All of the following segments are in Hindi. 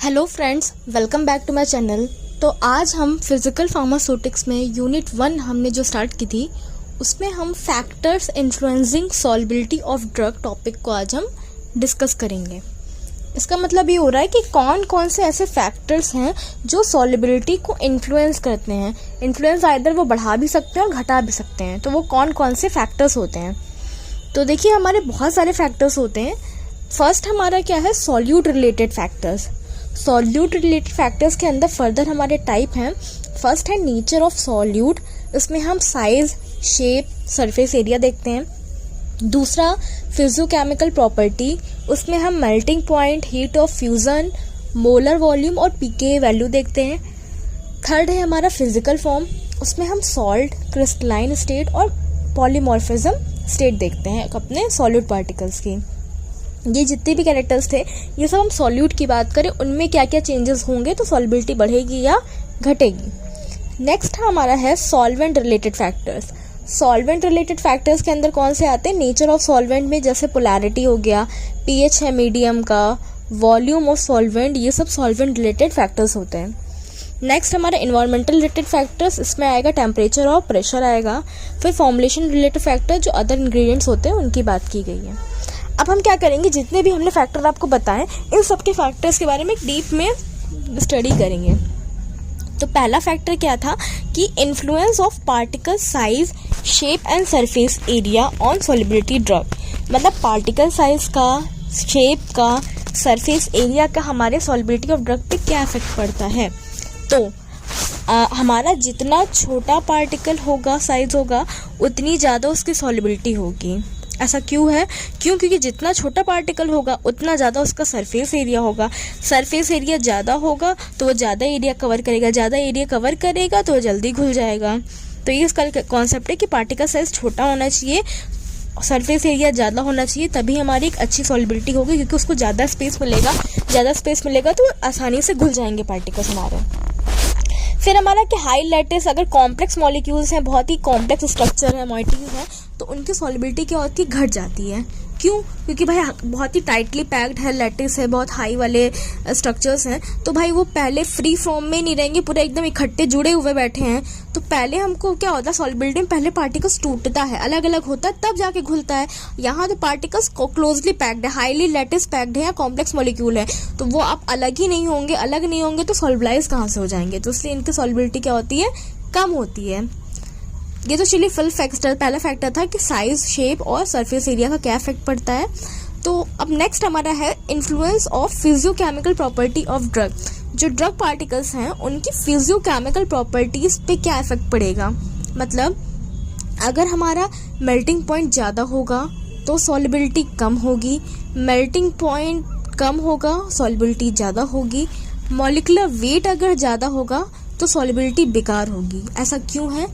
Hello friends, welcome back to my channel. तो आज हम फिजिकल फार्मास्यूटिक्स में यूनिट 1 हमने जो स्टार्ट की थी उसमें हम factors influencing solubility of drug topic को आज हम डिस्कस करेंगे। इसका मतलब ये हो रहा है कि कौन कौन से ऐसे फैक्टर्स हैं जो सॉल्युबिलिटी को इन्फ्लुएंस करते हैं। इन्फ्लुएंस आइदर वो बढ़ा भी सकते हैं और घटा भी सकते हैं, तो वो कौन कौन से फैक्टर्स होते हैं। तो देखिए, हमारे बहुत सारे फैक्टर्स होते हैं। फर्स्ट हमारा क्या है, solute related factors. Solute related factors के अंदर फर्दर हमारे टाइप हैं। फर्स्ट है नेचर ऑफ सॉल्यूट, इसमें हम साइज, शेप, सरफेस एरिया देखते हैं। दूसरा फिजियोकेमिकल प्रॉपर्टी, उसमें हम melting point, heat of fusion, molar volume और पीके वैल्यू देखते हैं। थर्ड है हमारा फिजिकल फॉर्म, उसमें हम सॉल्ट, क्रिस्टलाइन स्टेट और पॉलीमॉर्फिज्म स्टेट देखते हैं अपने सॉल्यूट पार्टिकल्स की। ये जितने भी कैरेक्टर्स थे, ये सब हम सॉल्यूट की बात करें उनमें क्या क्या चेंजेस होंगे, तो सॉल्युबिलिटी बढ़ेगी या घटेगी। नेक्स्ट हमारा है solvent related factors. Solvent related factors के अंदर कौन से आते हैं, नेचर ऑफ सॉल्वेंट में जैसे पोलैरिटी हो गया, पीएच है मीडियम का, वॉल्यूम ऑफ सॉल्वेंट, ये सब सॉल्वेंट रिलेटेड फैक्टर्स होते हैं। नेक्स्ट हमारा इन्वायरमेंटल रिलेटेड फैक्टर्स, इसमें आएगा टेम्परेचर और प्रेशर आएगा। फिर फॉर्मुलेशन रिलेटेड फैक्टर, जो अदर इंग्रेडिएंट्स होते हैं उनकी बात की गई है। अब हम क्या करेंगे, जितने भी हमने फैक्टर आपको बताएं इन सब के फैक्टर्स के बारे में डीप में स्टडी करेंगे। तो पहला फैक्टर क्या था कि influence of particle size, shape and surface area on solubility drug. मतलब पार्टिकल साइज का, शेप का, सरफेस एरिया का हमारे सॉल्युबिलिटी ऑफ ड्रग पे क्या इफेक्ट पड़ता है। तो हमारा जितना छोटा पार्टिकल होगा, साइज होगा, उतनी ज़्यादा उसकी सॉल्युबिलिटी होगी। ऐसा क्यों है? क्योंकि जितना छोटा पार्टिकल होगा उतना ज़्यादा उसका सरफेस एरिया होगा। सरफेस एरिया ज़्यादा होगा तो वो ज़्यादा एरिया कवर करेगा, ज़्यादा एरिया कवर करेगा तो वो जल्दी घुल जाएगा। तो ये इसका कॉन्सेप्ट है कि पार्टिकल साइज छोटा होना चाहिए, सरफेस एरिया ज़्यादा होना चाहिए, तभी हमारी एक अच्छी सॉल्युबिलिटी होगी, क्योंकि उसको ज़्यादा स्पेस मिलेगा। ज़्यादा स्पेस मिलेगा तो आसानी से घुल जाएंगे पार्टिकल्स हमारे। फिर हमारा कि हाई लैटिस, अगर कॉम्प्लेक्स मॉलिक्यूल्स हैं, बहुत ही कॉम्प्लेक्स स्ट्रक्चर है, मॉइटीज है, तो उनकी सॉल्युबिलिटी क्या होती है, घट जाती है। क्यों? क्योंकि भाई बहुत ही टाइटली पैक्ड है, लैटिस है, बहुत हाई वाले स्ट्रक्चर्स हैं, तो भाई वो पहले फ्री फॉर्म में नहीं रहेंगे, पूरे एकदम इकट्ठे जुड़े हुए बैठे हैं। तो पहले हमको क्या होता है, सॉल्युबिलिटी में पहले पार्टिकल्स टूटता है, अलग अलग होता है, तब जाके घुलता है। यहाँ तो पार्टिकल्स क्लोजली पैक्ड है, हाईली लैटिस पैक्ड है या कॉम्प्लेक्स मॉलिक्यूल है, तो वो आप अलग ही नहीं होंगे। अलग नहीं होंगे तो सॉल्युबलाइज कहाँ से हो जाएंगे, तो इसलिए इनकी सॉल्युबिलिटी क्या होती है, कम होती है। ये तो चलिए फुल फैक्टर, पहला फैक्टर था कि साइज, शेप और सरफेस एरिया का क्या इफेक्ट पड़ता है। तो अब नेक्स्ट हमारा है influence of physicochemical property of drug. जो ड्रग पार्टिकल्स हैं उनकी फिजियोकेमिकल प्रॉपर्टीज पे क्या इफेक्ट पड़ेगा। मतलब अगर हमारा मेल्टिंग पॉइंट ज़्यादा होगा तो सॉल्युबिलिटी कम होगी, मेल्टिंग पॉइंट कम होगा सॉल्युबिलिटी ज़्यादा होगी, मॉलिक्यूलर वेट अगर ज़्यादा होगा तो सॉल्युबिलिटी बेकार होगी। ऐसा क्यों है?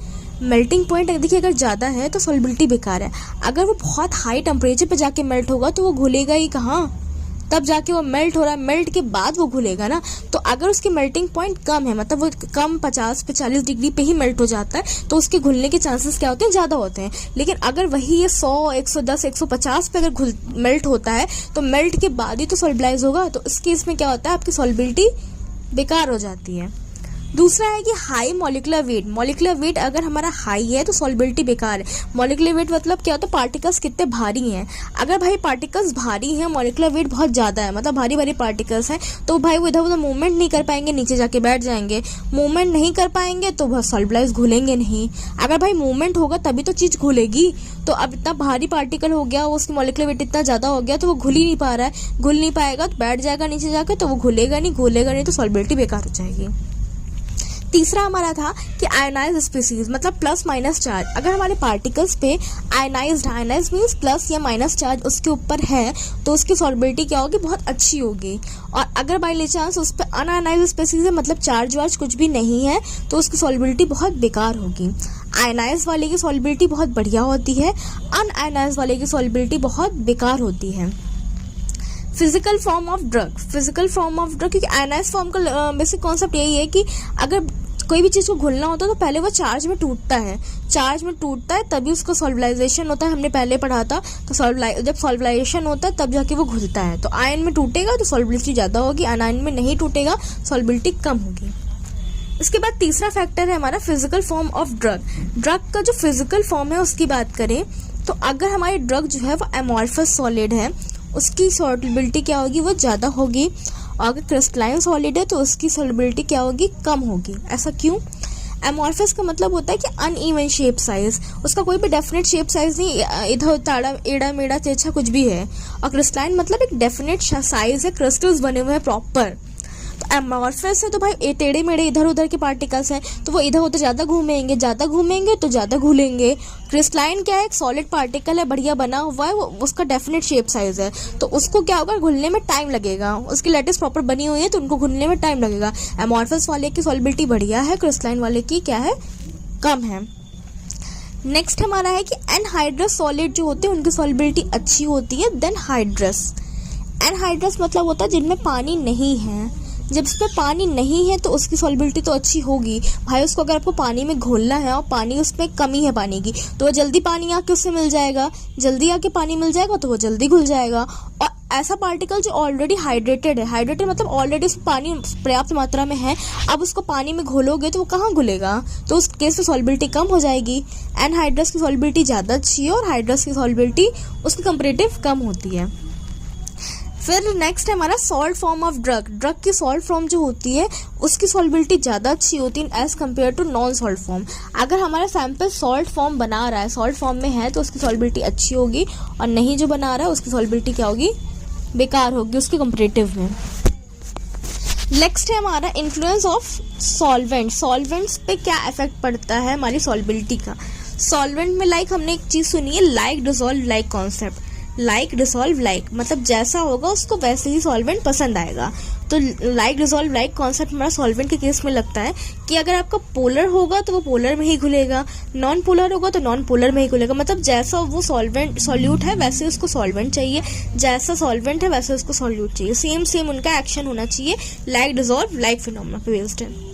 मेल्टिंग पॉइंट देखिए अगर ज़्यादा है तो सॉल्युबिलिटी बेकार है। अगर वो बहुत हाई टेम्परेचर पे जाके मेल्ट होगा तो वो घुलेगा ही कहाँ, तब जाके वो मेल्ट हो रहा है, मेल्ट के बाद वो घुलेगा ना। तो अगर उसकी मेल्टिंग पॉइंट कम है, मतलब वो कम 50 पे 40 डिग्री पे ही मेल्ट हो जाता है, तो उसके घुलने के चांसेस क्या होते हैं, ज़्यादा होते हैं। लेकिन अगर वही ये 100, 110, 150 पे अगर मेल्ट होता है तो मेल्ट के बाद ही तो सॉल्युबलाइज होगा, तो इस केस में क्या होता है, आपकी सॉल्युबिलिटी बेकार हो जाती है। दूसरा है कि high molecular weight. Molecular weight अगर हमारा हाई है तो सॉल्युबिलिटी बेकार है। मॉलिक्यूलर वेट मतलब क्या होता है, पार्टिकल्स कितने भारी हैं। अगर भाई पार्टिकल्स भारी हैं, मॉलिक्यूलर वेट बहुत ज़्यादा है, मतलब भारी भारी पार्टिकल्स हैं, तो भाई वो इधर उधर मूवमेंट नहीं कर पाएंगे, नीचे जाके बैठ जाएंगे। मूवमेंट नहीं कर पाएंगे तो वह सॉल्युबलाइज घुलेंगे नहीं। अगर भाई मूवमेंट होगा तभी तो चीज़ घुलेगी। तो अब इतना भारी पार्टिकल हो गया, उसकी मॉलिक्यूलर वेट इतना ज़्यादा हो गया तो वो घुल ही नहीं पा रहा है, घुल नहीं पाएगा तो बैठ जाएगा नीचे जाकर, तो वो घुलेगा नहीं तो सॉल्युबिलिटी बेकार हो जाएगी। तीसरा हमारा था कि आयनाइज स्पीसीज, मतलब प्लस माइनस चार्ज। अगर हमारे पार्टिकल्स पे आयनाइज मीन्स प्लस या माइनस चार्ज उसके ऊपर है तो उसकी सॉल्युबिलिटी क्या होगी, बहुत अच्छी होगी। और अगर बाई चांस उस पर अनआयनाइज स्पीसीज है, मतलब चार्ज वार्ज कुछ भी नहीं है, तो उसकी सॉल्युबिलिटी बहुत बेकार होगी। आयनाइज वाले की सॉल्युबिलिटी बहुत बढ़िया होती है, अनआयनाइज वाले की सॉल्युबिलिटी बहुत बेकार होती है। फिजिकल फॉर्म ऑफ ड्रग, क्योंकि आयनाइज फॉर्म का बेसिक कॉन्सेप्ट यही है कि अगर कोई भी चीज़ को घुलना होता है तो पहले वो चार्ज में टूटता है, तभी उसका सॉल्वलाइजेशन होता है। हमने पहले पढ़ा था। तो जब सॉल्वलाइजेशन होता है तब जाके वो घुलता है। तो आयन में टूटेगा तो सॉल्बिलिटी ज़्यादा होगी, अनायन में नहीं टूटेगा सॉल्बिलिटी कम होगी। इसके बाद तीसरा फैक्टर है हमारा फिजिकल फॉर्म ऑफ ड्रग का जो फिजिकल फॉर्म है उसकी बात करें तो अगर हमारी ड्रग जो है वो एमॉर्फस सॉलिड है, उसकी सॉल्युबिलिटी क्या होगी, वो ज़्यादा होगी। और अगर क्रिस्टलाइन सॉलिड है तो उसकी सॉल्युबिलिटी क्या होगी, कम होगी। ऐसा क्यों? एमॉर्फस का मतलब होता है कि अनइवन शेप साइज, उसका कोई भी डेफिनेट शेप साइज नहीं, इधर उधर एड़ा मेड़ा तेरछा कुछ भी है। और क्रिस्टलाइन मतलब एक डेफिनेट साइज है, क्रिस्टल्स बने हुए हैं प्रॉपर। तो एमॉर्फस है तो भाई टेढ़े मेढ़े इधर उधर के पार्टिकल्स हैं, तो वो इधर उधर ज़्यादा घूमेंगे तो ज़्यादा घुलेंगे। क्रिस्टलाइन क्या है, एक सॉलिड पार्टिकल है, बढ़िया बना हुआ है, वो उसका डेफिनेट शेप साइज है, तो उसको क्या होगा, घुलने में टाइम लगेगा। उसकी लेटिस प्रॉपर बनी हुई है तो उनको घुलने में टाइम लगेगा। एमॉर्फस वाले की सॉल्युबिलिटी बढ़िया है, क्रिस्टलाइन वाले की क्या है, कम है। नेक्स्ट हमारा है कि एनहाइड्रस सॉलिड जो होते हैं उनकी सॉल्युबिलिटी अच्छी होती है देन हाइड्रस। एनहाइड्रस मतलब होता है जिनमें पानी नहीं है। जब इसमें पानी नहीं है तो उसकी सॉल्युबिलिटी तो अच्छी होगी भाई। उसको अगर आपको पानी में घोलना है और पानी उसमें कमी है पानी की, तो वो जल्दी पानी आके उससे मिल जाएगा, जल्दी आके पानी मिल जाएगा तो वो जल्दी घुल जाएगा। और ऐसा पार्टिकल जो ऑलरेडी हाइड्रेटेड है, हाइड्रेटेड मतलब ऑलरेडी उसमें पानी पर्याप्त मात्रा में है, अब उसको पानी में घोलोगे तो वो कहाँ घुलेगा, तो उस केस में सॉल्युबिलिटी कम हो जाएगी। एनहाइड्रस की सॉल्युबिलिटी ज़्यादा अच्छी है और हाइड्रस की सॉल्युबिलिटी उसकी कंपैरेटिव कम होती है। फिर नेक्स्ट है हमारा सॉल्ट फॉर्म ऑफ ड्रग की सॉल्ट फॉर्म जो होती है उसकी सॉल्युबिलिटी ज़्यादा अच्छी होती है as compared to non salt form. अगर हमारा सैंपल सॉल्ट फॉर्म बना रहा है, सॉल्ट फॉर्म में है, तो उसकी सॉल्युबिलिटी अच्छी होगी, और नहीं जो बना रहा है उसकी सॉल्युबिलिटी क्या होगी, बेकार होगी उसके कंपैरेटिव में। नेक्स्ट है हमारा इन्फ्लुएंस ऑफ सॉल्वेंट्स पे क्या इफेक्ट पड़ता है हमारी सॉल्युबिलिटी का। सॉल्वेंट में हमने एक चीज़ सुनी है, like dissolve like concept. Like dissolve like मतलब जैसा होगा उसको वैसे ही सॉल्वेंट पसंद आएगा। तो लाइक डिसॉल्व लाइक कॉन्सेप्ट हमारा सॉल्वेंट के केस में लगता है कि अगर आपका पोलर होगा तो वो पोलर में ही घुलेगा, नॉन पोलर होगा तो नॉन पोलर में ही घुलेगा। मतलब जैसा वो सॉल्यूट है वैसे उसको सॉल्वेंट चाहिए, जैसा सॉल्वेंट है वैसे उसको सॉल्यूट चाहिए, सेम उनका एक्शन होना चाहिए। लाइक डिसॉल्व लाइक फिनोमेना पे बेस्ड है।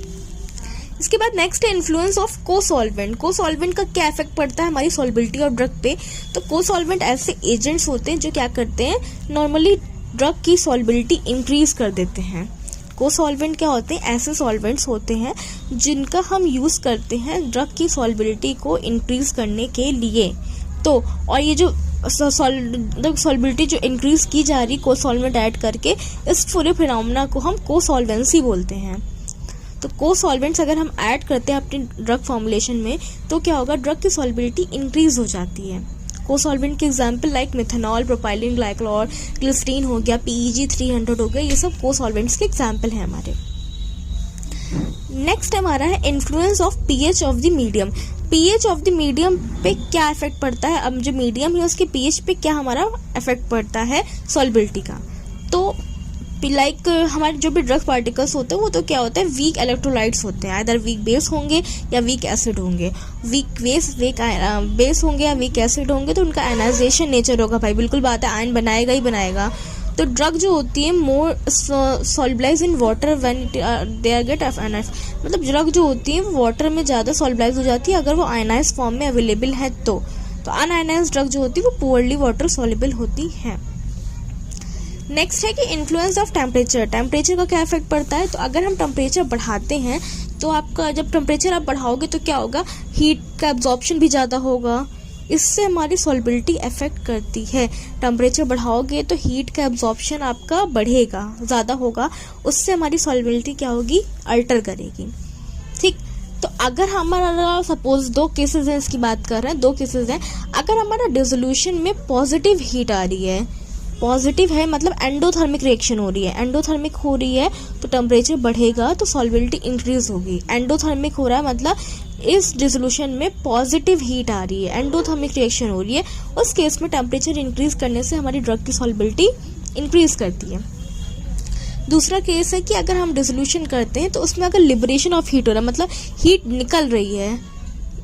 इसके बाद नेक्स्ट है इन्फ्लुएंस ऑफ को-सॉल्वेंट का क्या इफेक्ट पड़ता है हमारी सॉल्युबिलिटी और ड्रग पे। तो को-सॉल्वेंट ऐसे एजेंट्स होते हैं जो क्या करते हैं, नॉर्मली ड्रग की सॉल्युबिलिटी इंक्रीज कर देते हैं। को-सॉल्वेंट क्या होते हैं, ऐसे सॉल्वेंट्स होते हैं जिनका हम यूज करते हैं ड्रग की सॉल्युबिलिटी को इंक्रीज करने के लिए। तो और ये जो सॉल्युबिलिटी जो इंक्रीज की जा रही को-सॉल्वेंट ऐड करके, इस पूरे फिनोमेना को हम को-सॉल्वेंसी बोलते हैं। तो को-सॉल्वेंट्स अगर हम ऐड करते हैं अपनी ड्रग फॉर्मुलेशन में तो क्या होगा, ड्रग की सॉल्युबिलिटी इंक्रीज हो जाती है। को-सॉल्वेंट के example like methanol, propylene glycol, glycerin हो गया, PEG 300 हो गया, ये सब को-सॉल्वेंट्स के एग्जांपल हैं हमारे। नेक्स्ट हमारा है influence of pH of the medium. pH of the medium पे क्या इफेक्ट पड़ता है, अब जो मीडियम है उसके pH पे क्या हमारा इफेक्ट पड़ता है सॉल्युबिलिटी का। तो हमारे जो भी ड्रग पार्टिकल्स होते हैं वो तो क्या होता है, वीक इलेक्ट्रोलाइट्स होते हैं, आइदर वीक बेस होंगे या वीक एसिड होंगे। वीक बेस होंगे या वीक एसिड होंगे तो उनका आयनाइजेशन नेचर होगा भाई, बिल्कुल बात है, आयन बनाएगा ही बनाएगा। तो ड्रग जो होती है more solubilize in water when they are get ionize, मतलब ड्रग जो होती है वो वाटर में ज़्यादा सॉल्युबलाइज हो जाती है अगर वो आयनाइज फॉर्म में अवेलेबल है। तो अनआयनाइज्ड ड्रग जो होती है वो पुअरली वाटर सॉल्युबल होती है। नेक्स्ट है कि इन्फ्लुएंस ऑफ टेम्परेचर का क्या इफेक्ट पड़ता है। तो अगर हम टेम्परेचर बढ़ाते हैं तो आपका जब टेम्परेचर आप बढ़ाओगे तो क्या होगा, हीट का एब्जॉर्प्शन भी ज़्यादा होगा, इससे हमारी सॉल्युबिलिटी अफेक्ट करती है। टेम्परेचर बढ़ाओगे तो हीट का एब्जॉर्प्शन आपका बढ़ेगा, ज़्यादा होगा, उससे हमारी सॉल्युबिलिटी क्या होगी, अल्टर करेगी। ठीक, तो अगर हमारा सपोज 2 केसेस हैं, इसकी बात कर रहे हैं, 2 केसेस हैं। अगर हमारा डिसोल्यूशन में पॉजिटिव हीट आ रही है, पॉजिटिव है मतलब एंडोथर्मिक रिएक्शन हो रही है, एंडोथर्मिक हो रही है तो टेम्परेचर बढ़ेगा तो सॉल्युबिलिटी इंक्रीज होगी। एंडोथर्मिक हो रहा है मतलब इस डिसोल्यूशन में पॉजिटिव हीट आ रही है, एंडोथर्मिक रिएक्शन हो रही है, उस केस में टेम्परेचर इंक्रीज करने से हमारी ड्रग की सॉल्युबिलिटी इंक्रीज करती है। दूसरा केस है कि अगर हम डिसोल्यूशन करते हैं तो उसमें अगर लिबरेशन ऑफ हीट हो रहा है, मतलब हीट निकल रही है,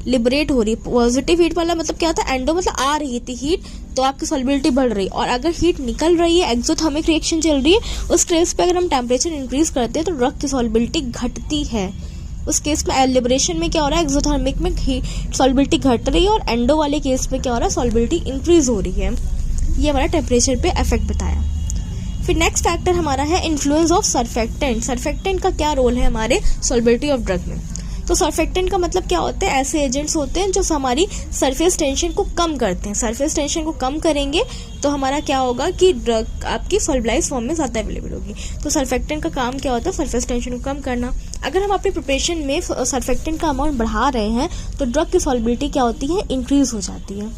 लिबरेट हो रही है। पॉजिटिव हीट वाला मतलब क्या होता है, एंडो मतलब आ रही थी हीट तो आपकी सॉल्युबिलिटी बढ़ रही है, और अगर हीट निकल रही है, एक्सोथर्मिक रिएक्शन चल रही है, उस केस पे अगर हम टेम्परेचर इंक्रीज करते हैं तो ड्रग की सॉल्युबिलिटी घटती है। उस केस में लिबरेशन में क्या हो रहा है, एक्सोथर्मिक में सॉल्बिलिटी घट रही है और एंडो वाले केस में क्या हो रहा है, सॉल्बिलिटी इंक्रीज हो रही है। ये हमारा टेम्परेचर पे इफेक्ट बताया। फिर नेक्स्ट फैक्टर हमारा है इन्फ्लुएंस ऑफ सर्फेक्टेंट। सर्फेक्टेंट का क्या रोल है हमारे सॉल्बिलिटी ऑफ ड्रग में। तो सर्फेक्टेंट का मतलब क्या होता है, ऐसे एजेंट्स होते हैं जो हमारी सरफेस टेंशन को कम करते हैं। सरफेस टेंशन को कम करेंगे तो हमारा क्या होगा कि ड्रग आपकी सॉल्बलाइज फॉर्म में ज़्यादा अवेलेबल होगी। तो सर्फेक्टेंट का काम क्या होता है, सरफेस टेंशन को कम करना। अगर हम अपनी प्रिपरेशन में सर्फेक्टेंट का अमाउंट बढ़ा रहे हैं तो ड्रग की सॉल्बिलिटी क्या होती है, इंक्रीज हो जाती है।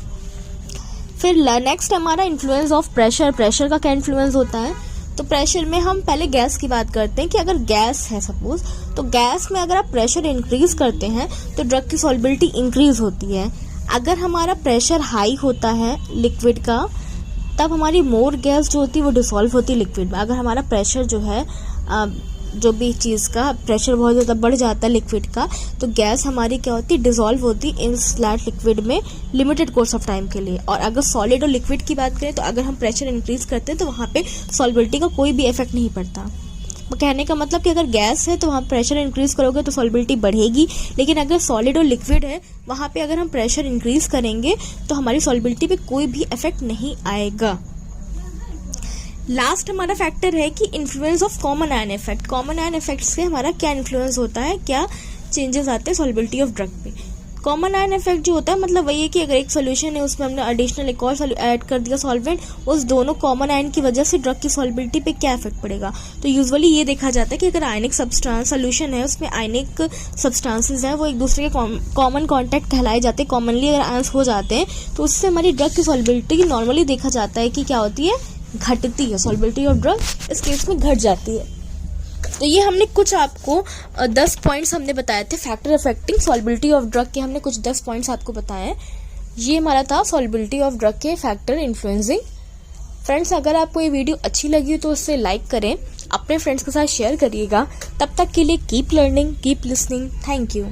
फिर नेक्स्ट हमारा इन्फ्लुएंस ऑफ प्रेशर। प्रेशर का क्या इन्फ्लुएंस होता है, तो प्रेशर में हम पहले गैस की बात करते हैं कि अगर गैस है सपोज, तो गैस में अगर आप प्रेशर इंक्रीज करते हैं तो ड्रग की सॉल्बिलिटी इंक्रीज होती है। अगर हमारा प्रेशर हाई होता है लिक्विड का, तब हमारी मोर गैस जो होती है वो डिसॉल्व होती है लिक्विड में। अगर हमारा प्रेशर जो है जो भी चीज़ का प्रेशर बहुत ज़्यादा बढ़ जाता है लिक्विड का, तो गैस हमारी क्या होती है, डिसॉल्व होती है इन फ्लैट लिक्विड में लिमिटेड कोर्स ऑफ टाइम के लिए। और अगर सॉलिड और लिक्विड की बात करें तो अगर हम प्रेशर इंक्रीज करते हैं तो वहाँ पे सॉल्बिलिटी का कोई भी इफेक्ट नहीं पड़ता। कहने का मतलब कि अगर गैस है तो वहाँ प्रेशर इंक्रीज करोगे तो सॉल्बिलिटी बढ़ेगी, लेकिन अगर सॉलिड और लिक्विड है वहाँ पे अगर हम प्रेशर इंक्रीज करेंगे तो हमारी सॉल्बिलिटी पे कोई भी इफेक्ट नहीं आएगा। लास्ट हमारा फैक्टर है कि influence of common ion effect. Common ion effect से हमारा क्या इन्फ्लुएंस होता है, क्या चेंजेस आते हैं सॉल्बिलिटी ऑफ ड्रग पे। कॉमन आयन इफेक्ट जो होता है मतलब वही है कि अगर एक सोल्यूशन है उसमें हमने एडिशनल एक और ऐड कर दिया सॉल्वेंट, उस दोनों कॉमन आयन की वजह से ड्रग की सॉल्बिलिटी पे क्या इफेक्ट पड़ेगा। तो यूजुअली ये देखा जाता है कि अगर आयनिक सब्सटेंस सोल्यूशन है उसमें आयनिक सब्सटेंसेज हैं वो एक दूसरे के कॉमन कॉन्टैक्ट कहलाए जाते हैं। कॉमनली अगर आयंस हो जाते हैं तो उससे हमारी ड्रग की सॉल्बिलिटी नॉर्मली देखा जाता है कि क्या होती है, घटती है। सॉल्बिलिटी ऑफ ड्रग इस केस में घट जाती है। तो ये हमने कुछ आपको 10 पॉइंट्स हमने बताए थे फैक्टर अफेक्टिंग सॉल्बिलिटी ऑफ ड्रग के, हमने कुछ 10 पॉइंट्स आपको बताए। ये हमारा था सॉल्बिलिटी ऑफ ड्रग के फैक्टर इन्फ्लुएंसिंग। फ्रेंड्स, अगर आपको ये वीडियो अच्छी लगी तो उससे लाइक करें, अपने फ्रेंड्स के साथ शेयर करिएगा। तब तक के लिए keep learning, keep listening. Thank you.